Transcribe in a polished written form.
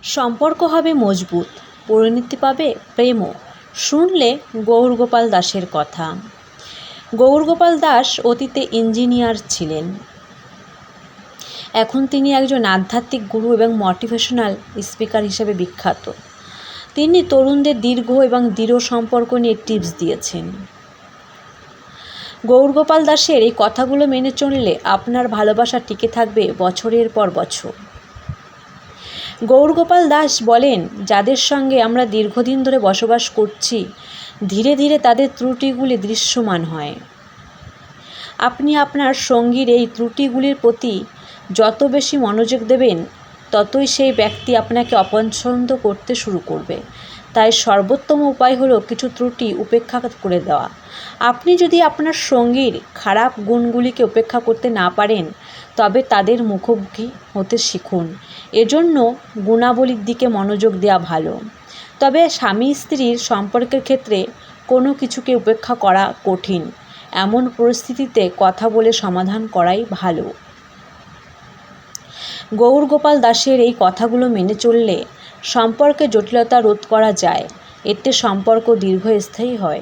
সম্পর্ক হবে মজবুত, পরিণতি পাবে প্রেমও। শুনলে গৌরগোপাল দাসের কথা। গৌরগোপাল দাস অতীতে ইঞ্জিনিয়ার ছিলেন। এখন তিনি একজন আধ্যাত্মিক গুরু এবং মোটিভেশনাল স্পিকার হিসেবে বিখ্যাত। তিনি তরুণদের দীর্ঘ এবং দৃঢ় সম্পর্ক নিয়ে টিপস দিয়েছেন। গৌরগোপাল দাসের এই কথাগুলো মেনে চললে আপনার ভালোবাসা টিকে থাকবে বছরের পর বছর। গৌরগোপাল দাস বলেন, যাদের সঙ্গে আমরা দীর্ঘদিন ধরে বসবাস করছি, ধীরে ধীরে তাদের ত্রুটিগুলি দৃশ্যমান হয়। আপনি আপনার সঙ্গীর এই ত্রুটিগুলির প্রতি যত বেশি মনোযোগ দেবেন, ততই সেই ব্যক্তি আপনাকে অপছন্দ করতে শুরু করবে। তাই সর্বোত্তম উপায় হলো কিছু ত্রুটি উপেক্ষা করে দেওয়া। আপনি যদি আপনার সঙ্গীর খারাপ গুণগুলিকে উপেক্ষা করতে না পারেন, তবে তাদের মুখোমুখি হতে শিখুন। এজন্য গুণাবলীর দিকে মনোযোগ দেওয়া ভালো। তবে স্বামী স্ত্রীর সম্পর্কের ক্ষেত্রে কোনো কিছুকে উপেক্ষা করা কঠিন। এমন পরিস্থিতিতে কথা বলে সমাধান করাই ভালো। গৌরগোপাল দাসের এই কথাগুলো মেনে চললে সম্পর্কে জটিলতা রোধ করা যায়। এতে সম্পর্ক দীর্ঘস্থায়ী হয়।